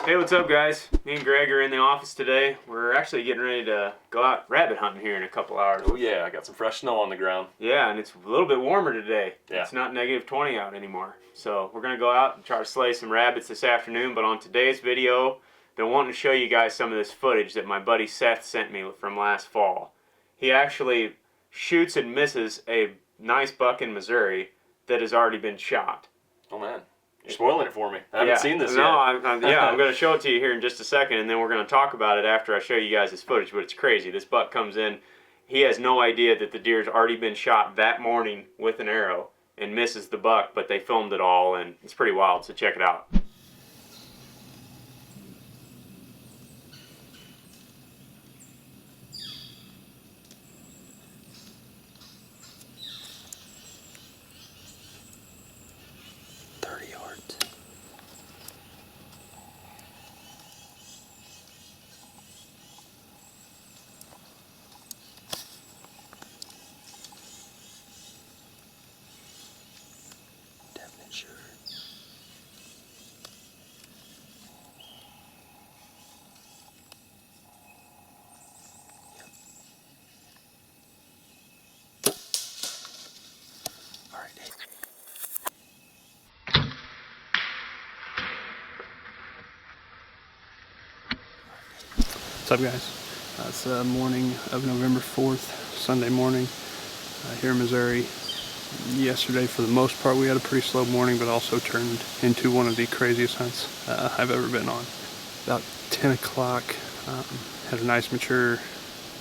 Hey, what's up, guys? Me and Greg are in the office today. We're actually getting ready to go out rabbit hunting here in a couple hours. Oh yeah, I got some fresh snow on the ground. Yeah, and it's a little bit warmer today. Yeah. It's not negative 20 out anymore. So we're going to go out and try to slay some rabbits this afternoon. But on today's video, been wanting to show you guys some of this footage that my buddy Seth sent me from last fall. He actually shoots and misses a nice buck in Missouri that has already been shot. Oh man, you're spoiling it for me. I haven't seen this yet. I'm going to show it to you here in just a second, and then we're going to talk about it after I show you guys this footage. But it's crazy. This buck comes in. He has no idea that the deer's already been shot that morning with an arrow and misses the buck, but they filmed it all, and it's pretty wild, so check it out. What's up, guys? It's the morning of November 4th, Sunday morning here in Missouri. Yesterday, for the most part, we had a pretty slow morning, but also turned into one of the craziest hunts I've ever been on. About 10 o'clock, had a nice mature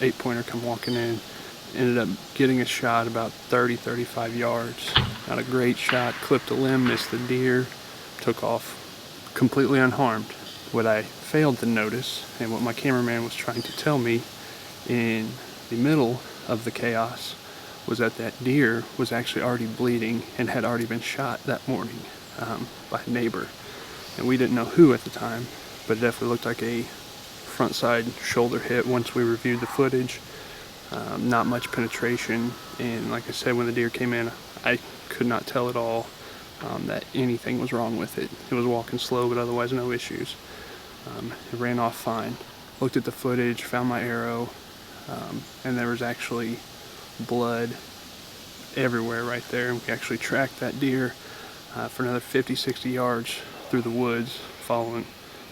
8-pointer come walking in. Ended up getting a shot about 30-35 yards. Not a great shot, clipped a limb, missed the deer, took off completely unharmed. What I failed to notice, and what my cameraman was trying to tell me in the middle of the chaos, was that that deer was actually already bleeding and had already been shot that morning by a neighbor. And we didn't know who at the time, but it definitely looked like a front side shoulder hit once we reviewed the footage. Not much penetration, and like I said, when the deer came in, I could not tell at all that anything was wrong with it. It was walking slow, but otherwise no issues. It ran off fine. Looked at the footage, found my arrow, and there was actually blood everywhere right there. And we actually tracked that deer for another 50-60 yards through the woods, following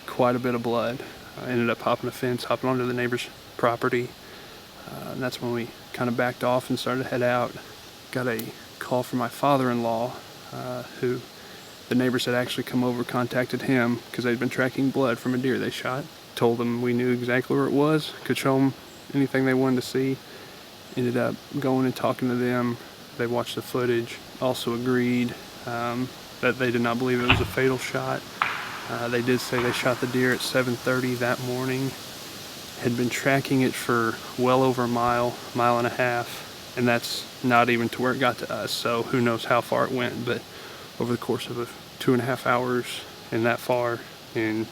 quite a bit of blood. Ended up hopping a fence, hopping onto the neighbor's property. And that's when we kind of backed off and started to head out. Got a call from my father-in-law, who the neighbors had actually come over, contacted him because they'd been tracking blood from a deer they shot. Told them we knew exactly where it was, could show them anything they wanted to see. Ended up going and talking to them. They watched the footage, also agreed that they did not believe it was a fatal shot. They did say they shot the deer at 7:30 that morning. Had been tracking it for well over a mile and a half, and that's not even to where it got to us, so who knows how far it went. But over the course of 2.5 hours and that far, and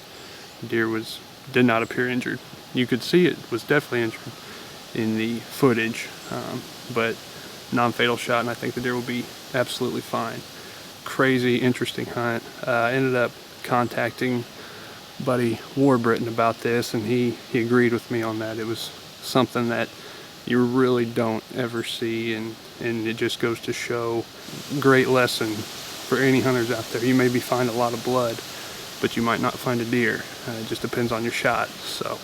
the deer did not appear injured. You could see it was definitely injured in the footage, but non-fatal shot, and I think the deer will be absolutely fine. Crazy, interesting hunt. Ended up contacting buddy Warbritton about this, and he agreed with me on that. It was something that you really don't ever see, and it just goes to show, great lesson for any hunters out there. You maybe find a lot of blood, but you might not find a deer. It just depends on your shot. So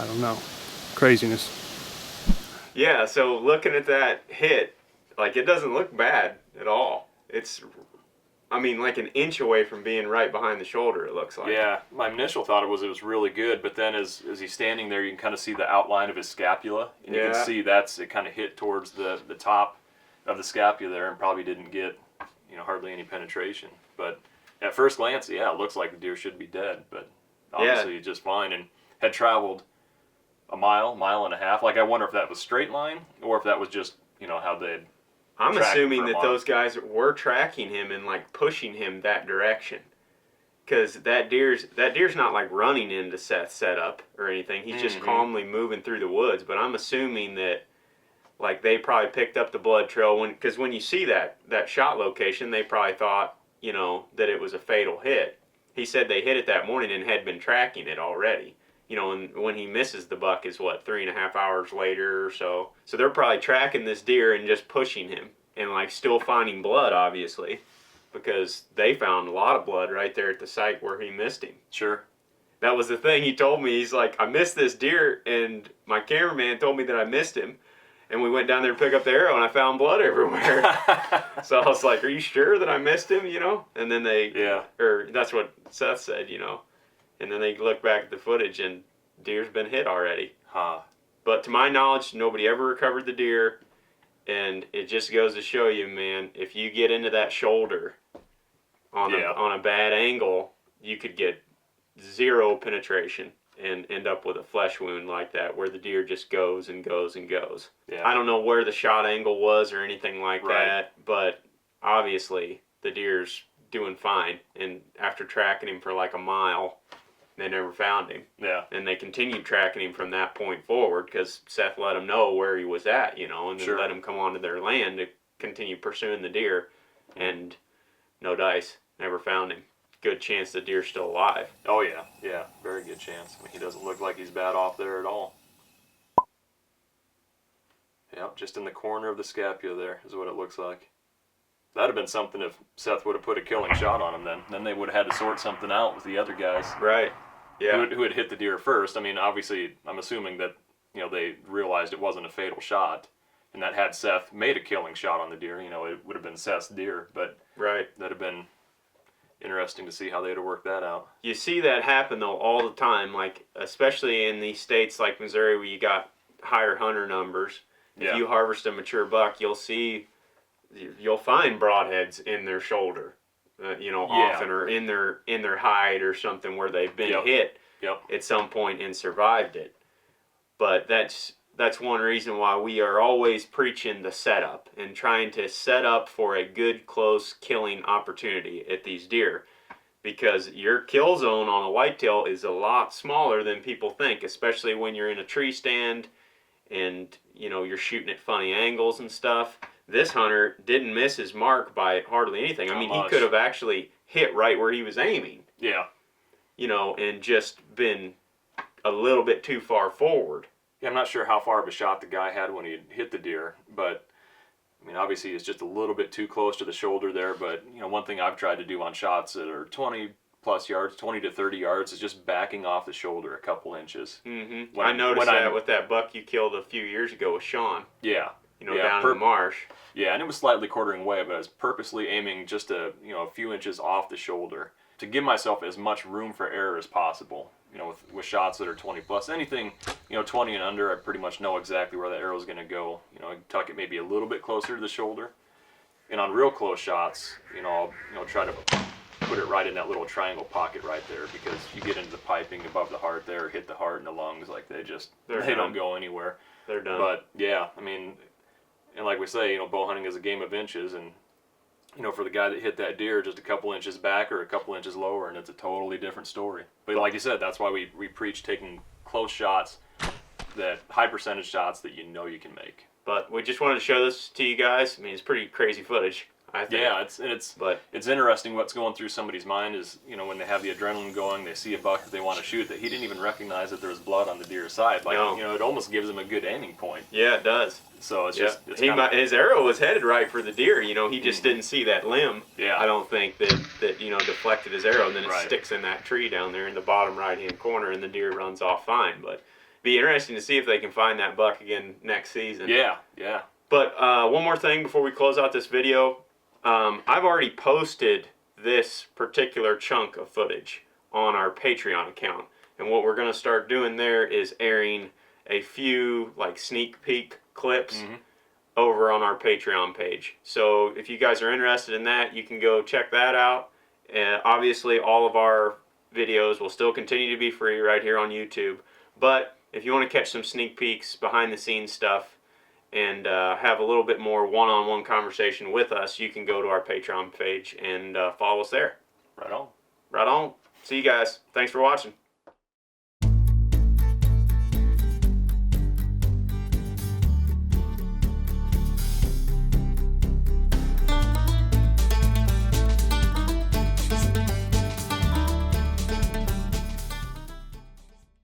I don't know, craziness. Yeah, so looking at that hit, like, it doesn't look bad at all. It's, I mean, like an inch away from being right behind the shoulder, it looks like. Yeah, my initial thought it was really good, but then as he's standing there, you can kind of see the outline of his scapula, and you can see it kind of hit towards the top of the scapula there, and probably didn't get, hardly any penetration. But at first glance, yeah, it looks like the deer should be dead, but obviously just fine, and had traveled a mile and a half. Like, I wonder if that was straight line, or if that was just, how they'd I'm assuming that those guys were tracking him and, like, pushing him that direction. Because that deer's not, like, running into Seth's setup or anything. He's just calmly moving through the woods. But I'm assuming that, like, they probably picked up the blood trail. Because when you see that shot location, they probably thought, that it was a fatal hit. he said they hit it that morning and had been tracking it already. You know, and when he misses the buck is what, 3.5 hours later or so. So they're probably tracking this deer and just pushing him and like still finding blood, obviously, because they found a lot of blood right there at the site where he missed him. Sure. That was the thing he told me. He's like, I missed this deer and my cameraman told me that I missed him. And we went down there to pick up the arrow and I found blood everywhere. So I was like, are you sure that I missed him, you know? And then or that's what Seth said, you know. And then they look back at the footage and deer's been hit already. Huh. But to my knowledge, nobody ever recovered the deer. And it just goes to show you, man, if you get into that shoulder on a bad angle, you could get 0 penetration and end up with a flesh wound like that where the deer just goes and goes and goes. Yeah. I don't know where the shot angle was or anything like that, but obviously the deer's doing fine. And after tracking him for like a mile, they never found him. Yeah. And they continued tracking him from that point forward because Seth let them know where he was at, you know, and then let him come onto their land to continue pursuing the deer. And no dice, never found him. Good chance the deer's still alive. Oh, yeah. Yeah, very good chance. I mean, he doesn't look like he's bad off there at all. Yep, just in the corner of the scapula there is what it looks like. That'd have been something if Seth would have put a killing shot on him then. Then they would have had to sort something out with the other guys. Right. Yeah. Who had hit the deer first. I mean, obviously, I'm assuming that, you know, they realized it wasn't a fatal shot. And that had Seth made a killing shot on the deer, you know, it would have been Seth's deer. But that'd have been interesting to see how they'd have worked that out. You see that happen, though, all the time, like, especially in these states like Missouri where you got higher hunter numbers. If you harvest a mature buck, you'll find broadheads in their shoulder, you know, often, or in their hide or something where they've been hit at some point and survived it. But that's one reason why we are always preaching the setup and trying to set up for a good, close killing opportunity at these deer. Because your kill zone on a whitetail is a lot smaller than people think, especially when you're in a tree stand and, you know, you're shooting at funny angles and stuff. This hunter didn't miss his mark by hardly anything. I mean, he could have actually hit right where he was aiming. Yeah. You know, and just been a little bit too far forward. Yeah, I'm not sure how far of a shot the guy had when he hit the deer, but I mean, obviously it's just a little bit too close to the shoulder there. But you know, one thing I've tried to do on shots that are 20 plus yards, 20 to 30 yards, is just backing off the shoulder a couple inches. Mm-hmm. I noticed that with that buck you killed a few years ago with Sean. Yeah. You know, down in the marsh. Yeah, and it was slightly quartering away, but I was purposely aiming just a few inches off the shoulder to give myself as much room for error as possible. You know, with shots that are 20 plus, anything 20 and under, I pretty much know exactly where the arrow is going to go. You know, I tuck it maybe a little bit closer to the shoulder, and on real close shots, I'll try to put it right in that little triangle pocket right there, because you get into the piping above the heart there, hit the heart and the lungs, like they don't go anywhere. They're done. But yeah, I mean, and like we say, bow hunting is a game of inches, and for the guy that hit that deer just a couple inches back or a couple inches lower, and it's a totally different story. But like you said, that's why we preach taking close shots, that high percentage shots that you can make. But we just wanted to show this to you guys. I mean, it's pretty crazy footage, I think. Yeah, it's interesting what's going through somebody's mind is, when they have the adrenaline going, they see a buck that they want to shoot that he didn't even recognize that there was blood on the deer's side. Like, it almost gives him a good aiming point. Yeah, it does. So it's his arrow was headed right for the deer. He just didn't see that limb. Yeah. I don't think that deflected his arrow, and then it sticks in that tree down there in the bottom right-hand corner, and the deer runs off fine. But be interesting to see if they can find that buck again next season. Yeah. But one more thing before we close out this video. I've already posted this particular chunk of footage on our Patreon account. And what we're going to start doing there is airing a few sneak peek clips over on our Patreon page. So if you guys are interested in that, you can go check that out. Obviously, all of our videos will still continue to be free right here on YouTube. But if you want to catch some sneak peeks, behind the scenes stuff, and have a little bit more one-on-one conversation with us, you can go to our Patreon page and follow us there. Right on. Right on. See you guys. Thanks for watching.